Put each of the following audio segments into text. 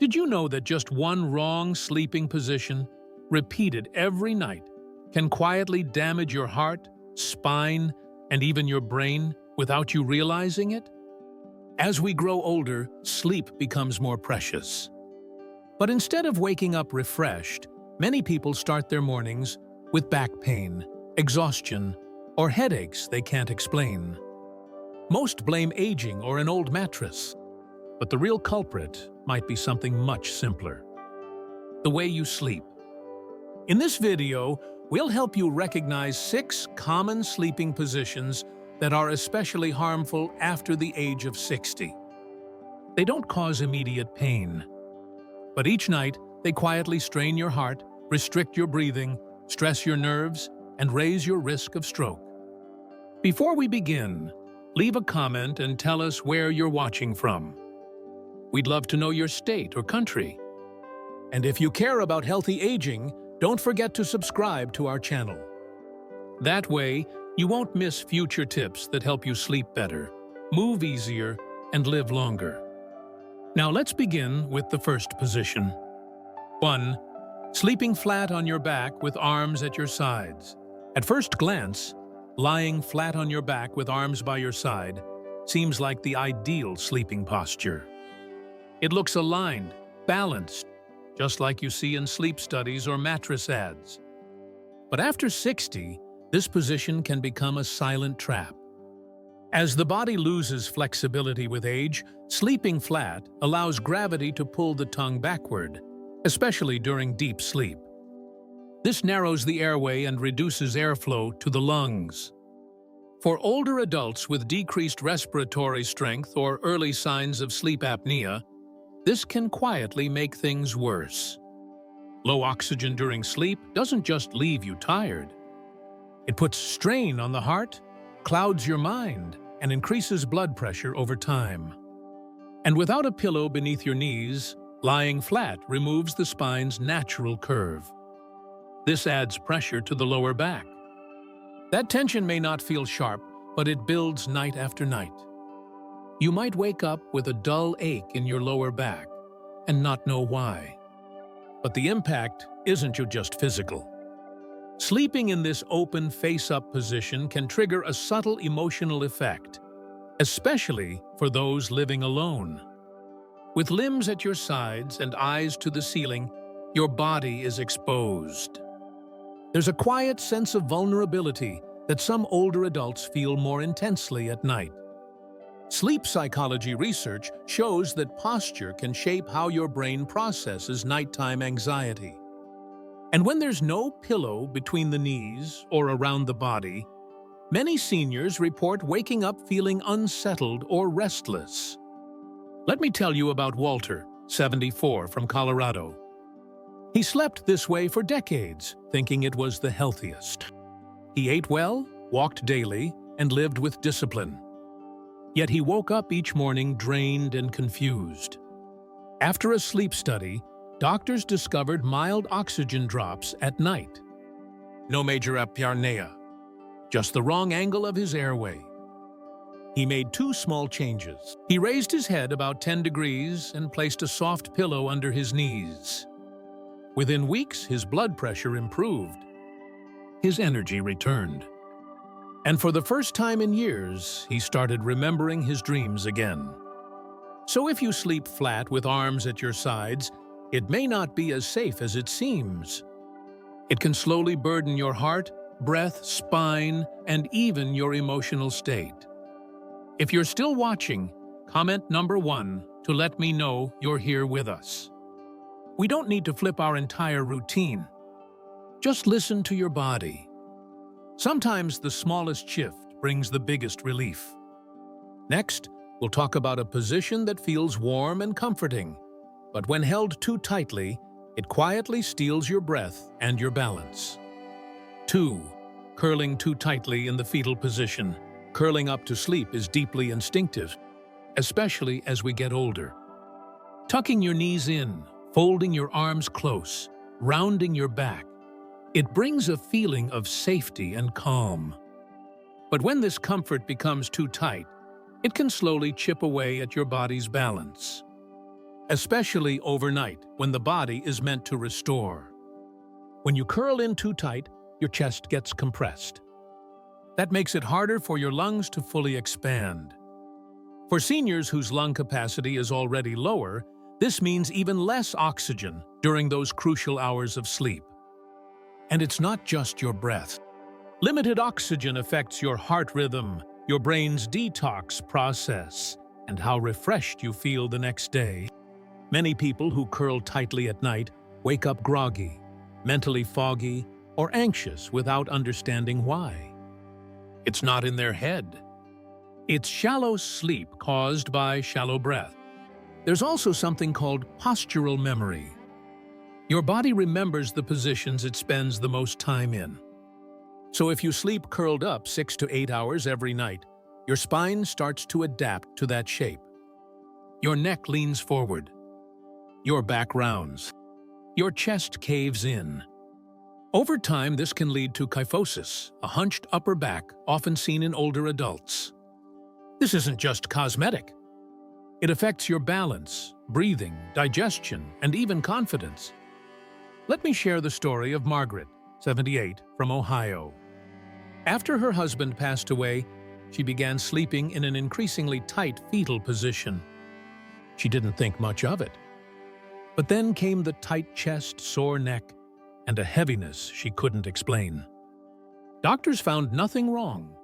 Did you know that just one wrong sleeping position, repeated every night, can quietly damage your heart, spine, and even your brain without you realizing it? As we grow older, sleep becomes more precious. But instead of waking up refreshed, many people start their mornings with back pain, exhaustion, or headaches they can't explain. Most blame aging or an old mattress, but the real culprit might be something much simpler: the way you sleep. In this video, we'll help you recognize 6 common sleeping positions that are especially harmful after the age of 60. They don't cause immediate pain, but each night they quietly strain your heart, restrict your breathing, stress your nerves, and raise your risk of stroke. Before we begin, leave a comment and tell us where you're watching from. We'd love to know your state or country. And if you care about healthy aging, don't forget to subscribe to our channel. That way, you won't miss future tips that help you sleep better, move easier, and live longer. Now let's begin with the first position. 1. Sleeping flat on your back with arms at your sides. At first glance, lying flat on your back with arms by your side seems like the ideal sleeping posture. It looks aligned, balanced, just like you see in sleep studies or mattress ads. But after 60, this position can become a silent trap. As the body loses flexibility with age, sleeping flat allows gravity to pull the tongue backward, especially during deep sleep. This narrows the airway and reduces airflow to the lungs. For older adults with decreased respiratory strength or early signs of sleep apnea, this can quietly make things worse. Low oxygen during sleep doesn't just leave you tired. It puts strain on the heart, clouds your mind, and increases blood pressure over time. And without a pillow beneath your knees, lying flat removes the spine's natural curve. This adds pressure to the lower back. That tension may not feel sharp, but it builds night after night. You might wake up with a dull ache in your lower back and not know why. But the impact isn't just physical. Sleeping in this open face-up position can trigger a subtle emotional effect, especially for those living alone. With limbs at your sides and eyes to the ceiling, your body is exposed. There's a quiet sense of vulnerability that some older adults feel more intensely at night. Sleep psychology research shows that posture can shape how your brain processes nighttime anxiety. And when there's no pillow between the knees or around the body, many seniors report waking up feeling unsettled or restless. Let me tell you about Walter, 74, from Colorado. He slept this way for decades, thinking it was the healthiest. He ate well, walked daily, and lived with discipline. Yet he woke up each morning drained and confused. After a sleep study, doctors discovered mild oxygen drops at night. No major apnea, just the wrong angle of his airway. He made 2 small changes. He raised his head about 10 degrees and placed a soft pillow under his knees. Within weeks, his blood pressure improved. His energy returned. And for the first time in years, he started remembering his dreams again. So if you sleep flat with arms at your sides, it may not be as safe as it seems. It can slowly burden your heart, breath, spine, and even your emotional state. If you're still watching, comment number 1 to let me know you're here with us. We don't need to flip our entire routine. Just listen to your body. Sometimes the smallest shift brings the biggest relief. Next, we'll talk about a position that feels warm and comforting, but when held too tightly, it quietly steals your breath and your balance. 2. Curling too tightly in the fetal position. Curling up to sleep is deeply instinctive, especially as we get older. Tucking your knees in, folding your arms close, rounding your back, it brings a feeling of safety and calm. But when this comfort becomes too tight, it can slowly chip away at your body's balance. especially overnight when the body is meant to restore. When you curl in too tight, your chest gets compressed. That makes it harder for your lungs to fully expand. For seniors whose lung capacity is already lower, this means even less oxygen during those crucial hours of sleep. And it's not just your breath. Limited oxygen affects your heart rhythm, your brain's detox process, and how refreshed you feel the next day. Many people who curl tightly at night wake up groggy, mentally foggy, or anxious without understanding why. It's not in their head. It's shallow sleep caused by shallow breath. There's also something called postural memory. Your body remembers the positions it spends the most time in. So if you sleep curled up 6 to 8 hours every night, your spine starts to adapt to that shape. Your neck leans forward. Your back rounds. Your chest caves in. Over time, this can lead to kyphosis, a hunched upper back often seen in older adults. This isn't just cosmetic. It affects your balance, breathing, digestion, and even confidence. Let me share the story of Margaret, 78, from Ohio. After her husband passed away, she began sleeping in an increasingly tight fetal position. She didn't think much of it. But then came the tight chest, sore neck, and a heaviness she couldn't explain. Doctors found nothing wrong,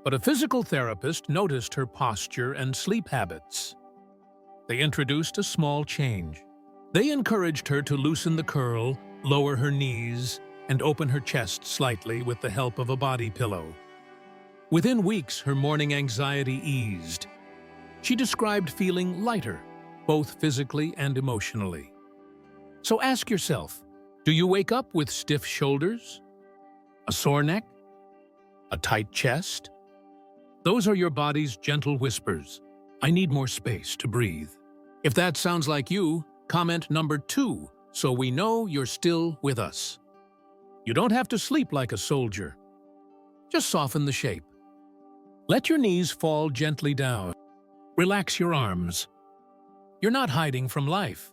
but a physical therapist noticed her posture and sleep habits. They introduced a small change. They encouraged her to loosen the curl, lower her knees, and open her chest slightly with the help of a body pillow. Within weeks, her morning anxiety eased. She described feeling lighter, both physically and emotionally. So ask yourself, do you wake up with stiff shoulders? A sore neck? A tight chest? Those are your body's gentle whispers. I need more space to breathe. If that sounds like you, comment number 2 so we know you're still with us. You don't have to sleep like a soldier. Just soften the shape. Let your knees fall gently down. Relax your arms. You're not hiding from life.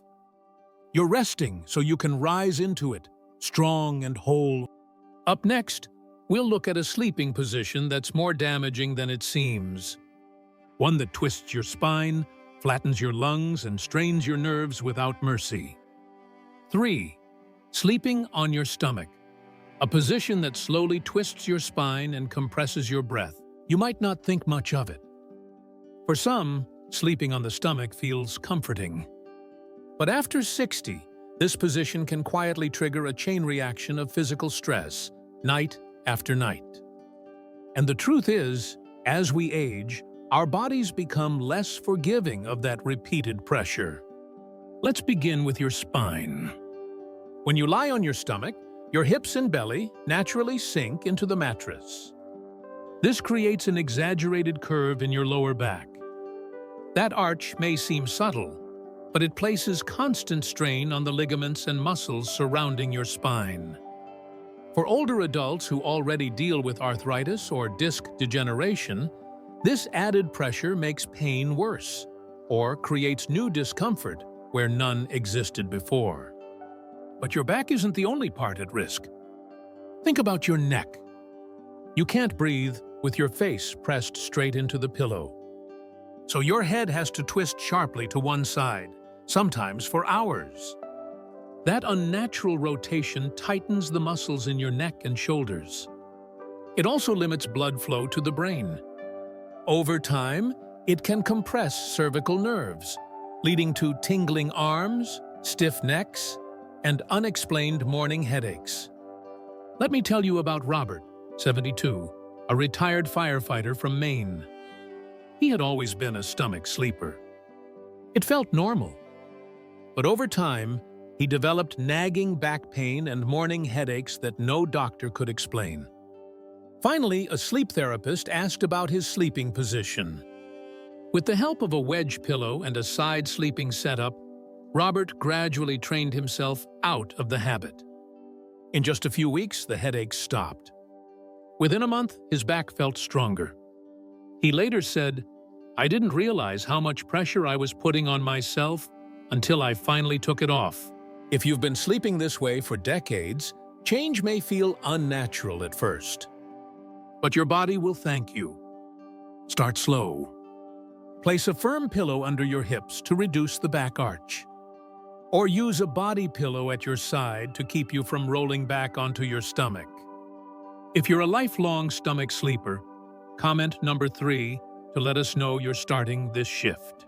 You're resting so you can rise into it, strong and whole. Up next, we'll look at a sleeping position that's more damaging than it seems. One that twists your spine, flattens your lungs, and strains your nerves without mercy. 3. Sleeping on your stomach. A position that slowly twists your spine and compresses your breath. You might not think much of it. For some, sleeping on the stomach feels comforting. But after 60, this position can quietly trigger a chain reaction of physical stress, night after night. And the truth is, as we age, our bodies become less forgiving of that repeated pressure. Let's begin with your spine. When you lie on your stomach, your hips and belly naturally sink into the mattress. This creates an exaggerated curve in your lower back. That arch may seem subtle, but it places constant strain on the ligaments and muscles surrounding your spine. For older adults who already deal with arthritis or disc degeneration, this added pressure makes pain worse or creates new discomfort where none existed before. But your back isn't the only part at risk. Think about your neck. You can't breathe with your face pressed straight into the pillow. So your head has to twist sharply to one side, sometimes for hours. That unnatural rotation tightens the muscles in your neck and shoulders. It also limits blood flow to the brain. Over time, it can compress cervical nerves, leading to tingling arms, stiff necks, and unexplained morning headaches. Let me tell you about Robert, 72, a retired firefighter from Maine. He had always been a stomach sleeper. It felt normal. But over time, he developed nagging back pain and morning headaches that no doctor could explain. Finally, a sleep therapist asked about his sleeping position. With the help of a wedge pillow and a side sleeping setup, Robert gradually trained himself out of the habit. In just a few weeks, the headaches stopped. Within a month, his back felt stronger. He later said, "I didn't realize how much pressure I was putting on myself until I finally took it off. If you've been sleeping this way for decades, change may feel unnatural at first. But your body will thank you. Start slow. Place a firm pillow under your hips to reduce the back arch. Or use a body pillow at your side to keep you from rolling back onto your stomach. If you're a lifelong stomach sleeper, comment number 3 to let us know you're starting this shift.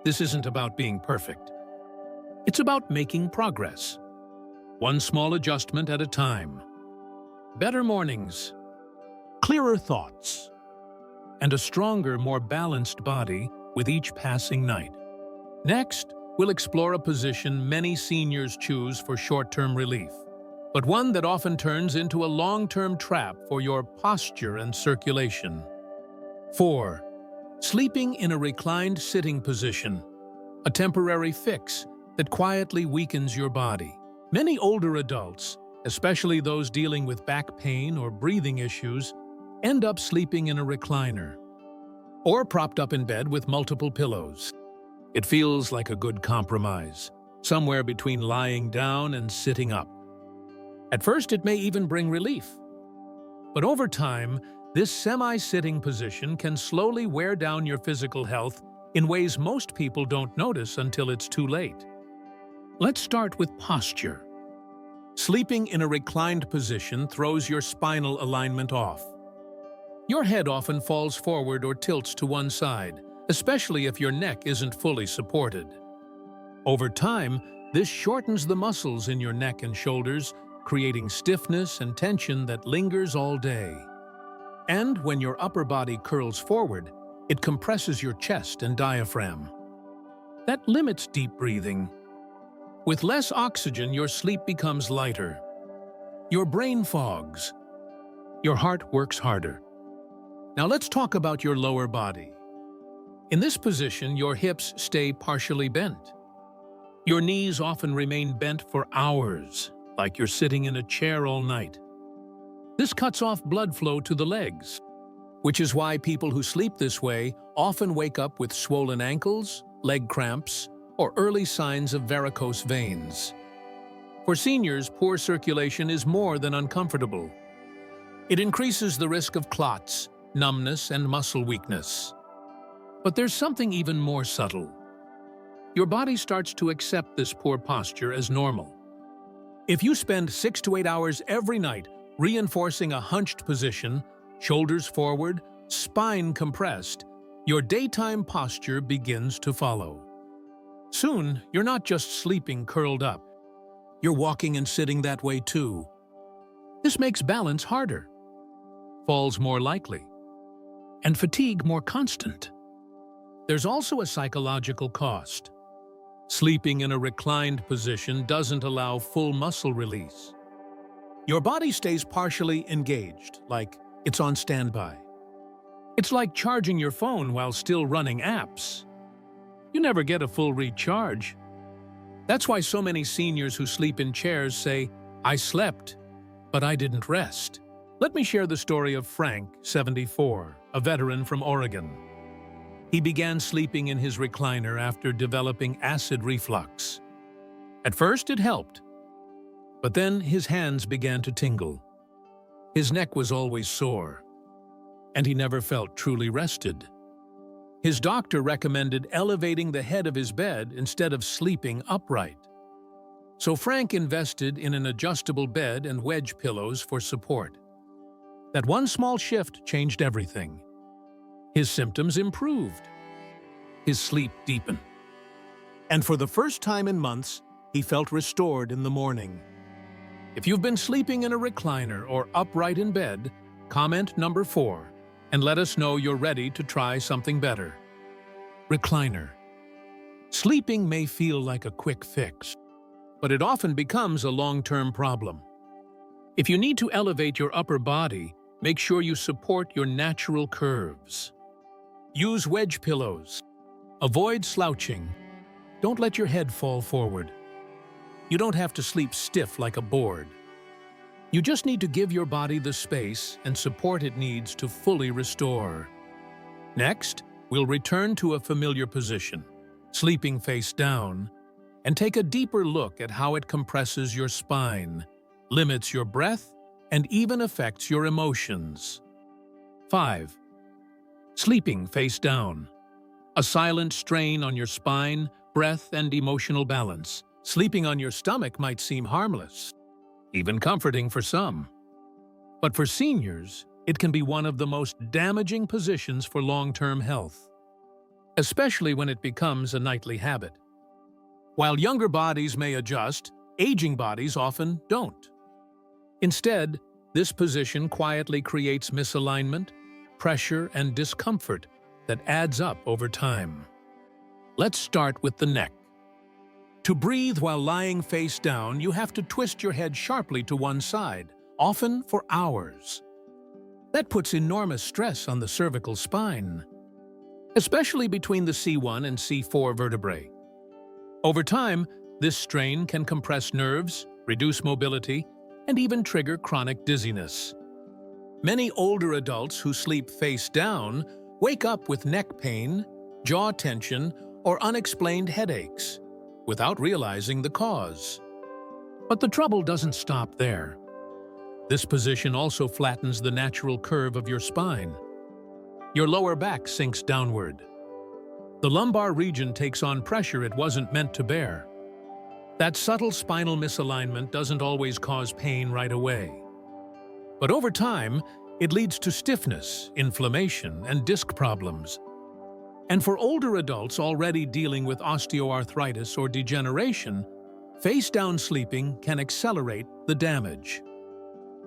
This isn't about being perfect. It's about making progress. One small adjustment at a time. Better mornings, clearer thoughts, and a stronger, more balanced body with each passing night. Next, we'll explore a position many seniors choose for short-term relief, but one that often turns into a long-term trap for your posture and circulation. 4. Sleeping in a reclined sitting position, a temporary fix that quietly weakens your body. Many older adults, especially those dealing with back pain or breathing issues, end up sleeping in a recliner or propped up in bed with multiple pillows. It feels like a good compromise, somewhere between lying down and sitting up. At first, it may even bring relief. But over time, this semi-sitting position can slowly wear down your physical health in ways most people don't notice until it's too late. Let's start with posture. Sleeping in a reclined position throws your spinal alignment off. Your head often falls forward or tilts to one side, especially if your neck isn't fully supported. Over time, this shortens the muscles in your neck and shoulders, creating stiffness and tension that lingers all day. And when your upper body curls forward, it compresses your chest and diaphragm. That limits deep breathing. With less oxygen, your sleep becomes lighter. Your brain fogs. Your heart works harder. Now let's talk about your lower body. In this position, your hips stay partially bent. Your knees often remain bent for hours, like you're sitting in a chair all night. This cuts off blood flow to the legs, which is why people who sleep this way often wake up with swollen ankles, leg cramps, or early signs of varicose veins. For seniors, poor circulation is more than uncomfortable. It increases the risk of clots, numbness, and muscle weakness. But there's something even more subtle. Your body starts to accept this poor posture as normal. If you spend 6 to 8 hours every night reinforcing a hunched position, shoulders forward, spine compressed, your daytime posture begins to follow. Soon, you're not just sleeping curled up. You're walking and sitting that way too. This makes balance harder, falls more likely, and fatigue more constant. There's also a psychological cost. Sleeping in a reclined position doesn't allow full muscle release. Your body stays partially engaged, like it's on standby. It's like charging your phone while still running apps. You never get a full recharge. That's why so many seniors who sleep in chairs say, "I slept, but I didn't rest." Let me share the story of Frank, 74, a veteran from Oregon. He began sleeping in his recliner after developing acid reflux. At first, it helped, but then his hands began to tingle. His neck was always sore, and he never felt truly rested. His doctor recommended elevating the head of his bed instead of sleeping upright. So Frank invested in an adjustable bed and wedge pillows for support. That one small shift changed everything. His symptoms improved. His sleep deepened. And for the first time in months, he felt restored in the morning. If you've been sleeping in a recliner or upright in bed, comment number 4 and let us know you're ready to try something better. Recliner. Sleeping may feel like a quick fix, but it often becomes a long-term problem. If you need to elevate your upper body, make sure you support your natural curves. Use wedge pillows. Avoid slouching. Don't let your head fall forward. You don't have to sleep stiff like a board. You just need to give your body the space and support it needs to fully restore. Next, we'll return to a familiar position, sleeping face down, and take a deeper look at how it compresses your spine, limits your breath, and even affects your emotions. 5. Sleeping face down. A silent strain on your spine, breath, and emotional balance. Sleeping on your stomach might seem harmless, even comforting for some. But for seniors, it can be one of the most damaging positions for long-term health, especially when it becomes a nightly habit. While younger bodies may adjust, aging bodies often don't. Instead, this position quietly creates misalignment, pressure, and discomfort that adds up over time. Let's start with the neck. To breathe while lying face down, you have to twist your head sharply to one side, often for hours. That puts enormous stress on the cervical spine, especially between the C1 and C4 vertebrae. Over time, this strain can compress nerves, reduce mobility, and even trigger chronic dizziness. Many older adults who sleep face down wake up with neck pain, jaw tension, or unexplained headaches, without realizing the cause. But the trouble doesn't stop there. This position also flattens the natural curve of your spine. Your lower back sinks downward. The lumbar region takes on pressure it wasn't meant to bear. That subtle spinal misalignment doesn't always cause pain right away. But over time, it leads to stiffness, inflammation, and disc problems. And for older adults already dealing with osteoarthritis or degeneration, face-down sleeping can accelerate the damage.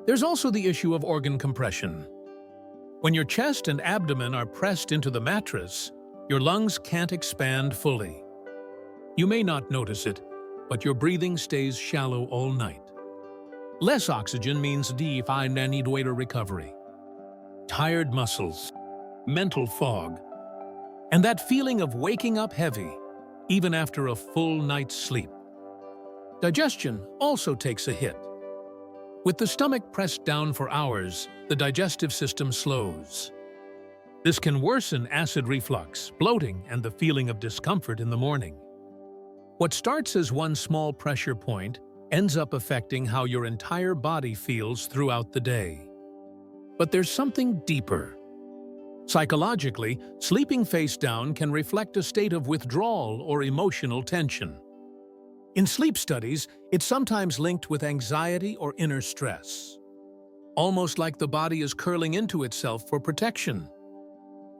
There's also the issue of organ compression. When your chest and abdomen are pressed into the mattress, your lungs can't expand fully. You may not notice it, but your breathing stays shallow all night. Less oxygen means deep need waiter recovery, tired muscles, mental fog, and that feeling of waking up heavy, even after a full night's sleep. Digestion also takes a hit. With the stomach pressed down for hours, the digestive system slows. This can worsen acid reflux, bloating, and the feeling of discomfort in the morning. What starts as one small pressure point ends up affecting how your entire body feels throughout the day. But there's something deeper. Psychologically, sleeping face down can reflect a state of withdrawal or emotional tension. In sleep studies, it's sometimes linked with anxiety or inner stress, almost like the body is curling into itself for protection.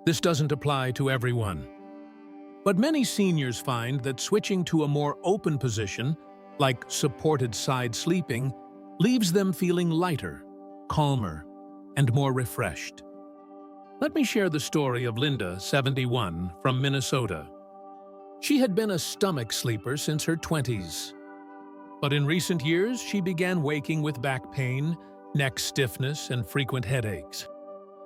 This doesn't apply to everyone. But many seniors find that switching to a more open position, like supported side sleeping, leaves them feeling lighter, calmer, and more refreshed. Let me share the story of Linda, 71, from Minnesota. She had been a stomach sleeper since her 20s. But in recent years, she began waking with back pain, neck stiffness, and frequent headaches.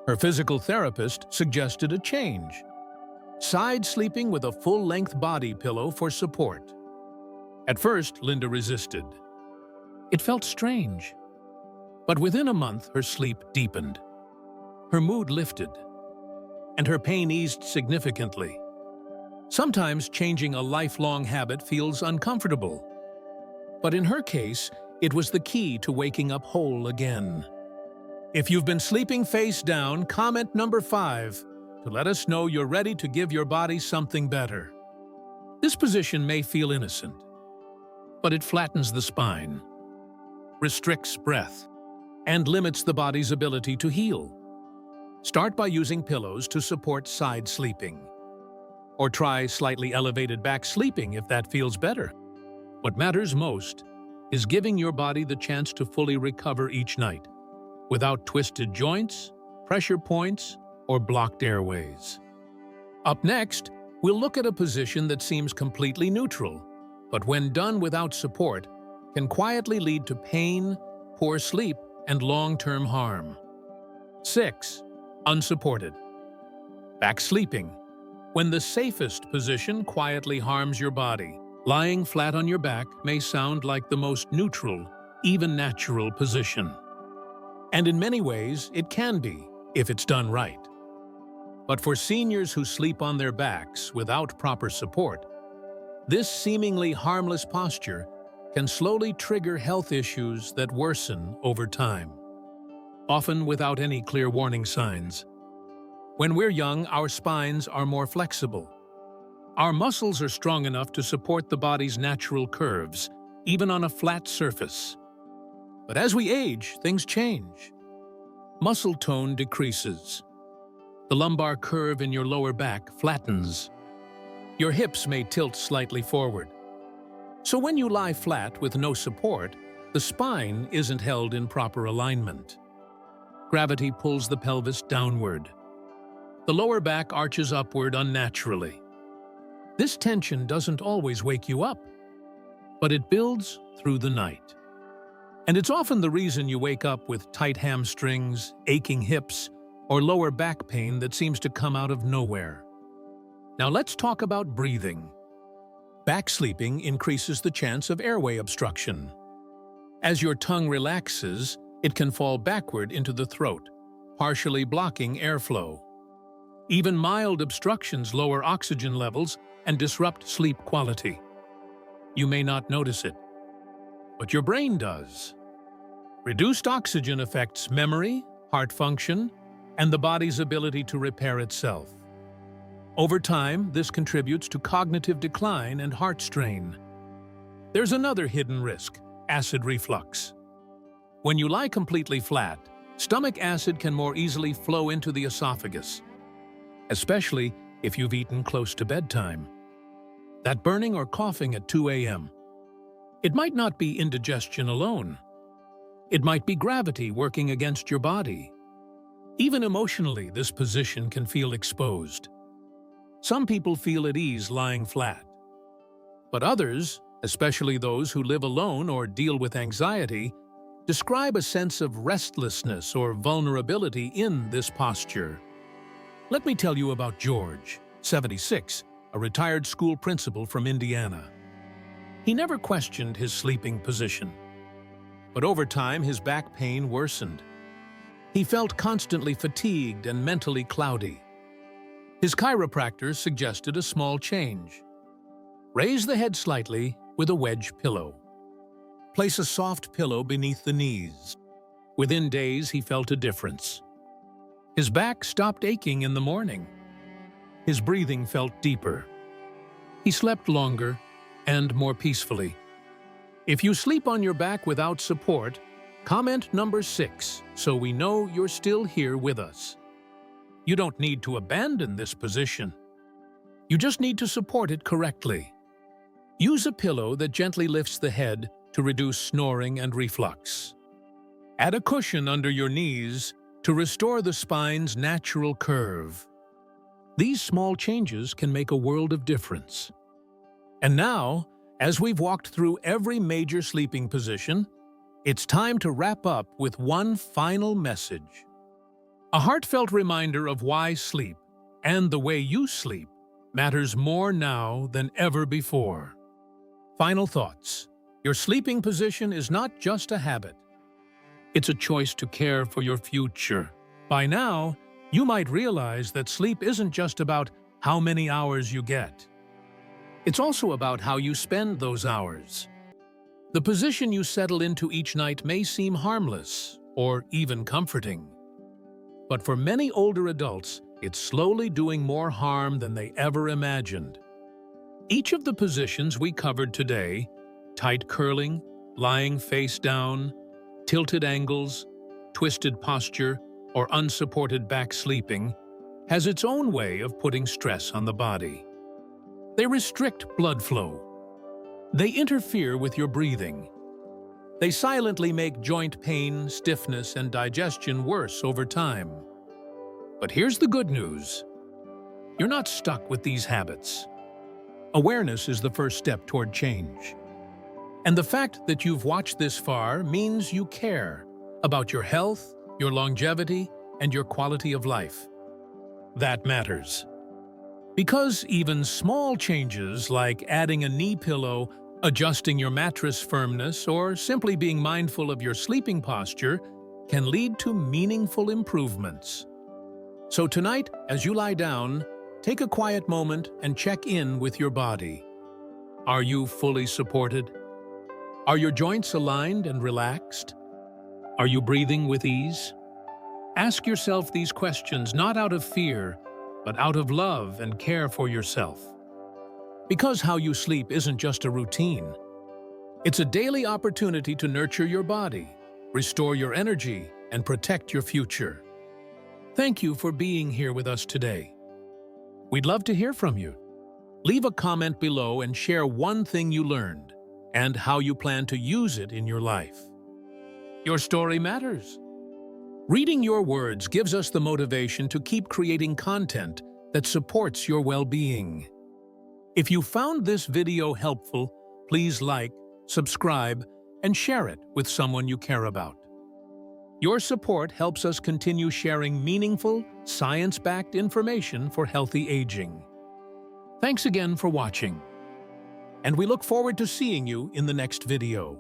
Her physical therapist suggested a change: side sleeping with a full-length body pillow for support. At first, Linda resisted. It felt strange. But within a month, her sleep deepened. Her mood lifted, and her pain eased significantly. Sometimes changing a lifelong habit feels uncomfortable. But in her case, it was the key to waking up whole again. If you've been sleeping face down, comment number 5 to let us know you're ready to give your body something better. This position may feel innocent, but it flattens the spine, restricts breath, and limits the body's ability to heal. Start by using pillows to support side sleeping. Or try slightly elevated back sleeping if that feels better. What matters most is giving your body the chance to fully recover each night, without twisted joints, pressure points, or blocked airways. Up next, we'll look at a position that seems completely neutral, but when done without support, can quietly lead to pain, poor sleep, and long-term harm. 6. Unsupported. Back sleeping. When the safest position quietly harms your body, lying flat on your back may sound like the most neutral, even natural position. And in many ways, it can be, if it's done right. But for seniors who sleep on their backs without proper support, This seemingly harmless posture can slowly trigger health issues that worsen over time, often without any clear warning signs. When we're young, our spines are more flexible. Our muscles are strong enough to support the body's natural curves, even on a flat surface. But as we age, things change. Muscle tone decreases. The lumbar curve in your lower back flattens. Your hips may tilt slightly forward. So when you lie flat with no support, the spine isn't held in proper alignment. Gravity pulls the pelvis downward. The lower back arches upward unnaturally. This tension doesn't always wake you up, but it builds through the night. And it's often the reason you wake up with tight hamstrings, aching hips, or lower back pain that seems to come out of nowhere. Now let's talk about breathing. Back sleeping increases the chance of airway obstruction. As your tongue relaxes, it can fall backward into the throat, partially blocking airflow. Even mild obstructions lower oxygen levels and disrupt sleep quality. You may not notice it, but your brain does. Reduced oxygen affects memory, heart function, and the body's ability to repair itself. Over time, this contributes to cognitive decline and heart strain. There's another hidden risk: acid reflux. When you lie completely flat, stomach acid can more easily flow into the esophagus, especially if you've eaten close to bedtime. That burning or coughing at 2 a.m. It might not be indigestion alone. It might be gravity working against your body. Even emotionally, this position can feel exposed. Some people feel at ease lying flat. But others, especially those who live alone or deal with anxiety, describe a sense of restlessness or vulnerability in this posture. Let me tell you about George, 76, a retired school principal from Indiana. He never questioned his sleeping position. But over time, his back pain worsened. He felt constantly fatigued and mentally cloudy. His chiropractor suggested a small change. Raise the head slightly with a wedge pillow. Place a soft pillow beneath the knees. Within days, he felt a difference. His back stopped aching in the morning. His breathing felt deeper. He slept longer and more peacefully. If you sleep on your back without support, comment number 6 so we know you're still here with us. You don't need to abandon this position. You just need to support it correctly. Use a pillow that gently lifts the head to reduce snoring and reflux. Add a cushion under your knees to restore the spine's natural curve. These small changes can make a world of difference. And now, as we've walked through every major sleeping position, it's time to wrap up with one final message. A heartfelt reminder of why sleep, and the way you sleep, matters more now than ever before. Final thoughts. Your sleeping position is not just a habit. It's a choice to care for your future. By now, you might realize that sleep isn't just about how many hours you get. It's also about how you spend those hours. The position you settle into each night may seem harmless or even comforting. But for many older adults, it's slowly doing more harm than they ever imagined. Each of the positions we covered today, tight curling, lying face down, tilted angles, twisted posture, or unsupported back sleeping, has its own way of putting stress on the body. They restrict blood flow. They interfere with your breathing. They silently make joint pain, stiffness, and digestion worse over time. But here's the good news. You're not stuck with these habits. Awareness is the first step toward change. And the fact that you've watched this far means you care about your health, your longevity, and your quality of life. That matters. Because even small changes like adding a knee pillow, adjusting your mattress firmness, or simply being mindful of your sleeping posture can lead to meaningful improvements. So tonight, as you lie down, take a quiet moment and check in with your body. Are you fully supported? Are your joints aligned and relaxed? Are you breathing with ease? Ask yourself these questions not out of fear, but out of love and care for yourself. Because how you sleep isn't just a routine. It's a daily opportunity to nurture your body, restore your energy, and protect your future. Thank you for being here with us today. We'd love to hear from you. Leave a comment below and share one thing you learned and how you plan to use it in your life. Your story matters. Reading your words gives us the motivation to keep creating content that supports your well-being. If you found this video helpful, please like, subscribe, and share it with someone you care about. Your support helps us continue sharing meaningful, science-backed information for healthy aging. Thanks again for watching, and we look forward to seeing you in the next video.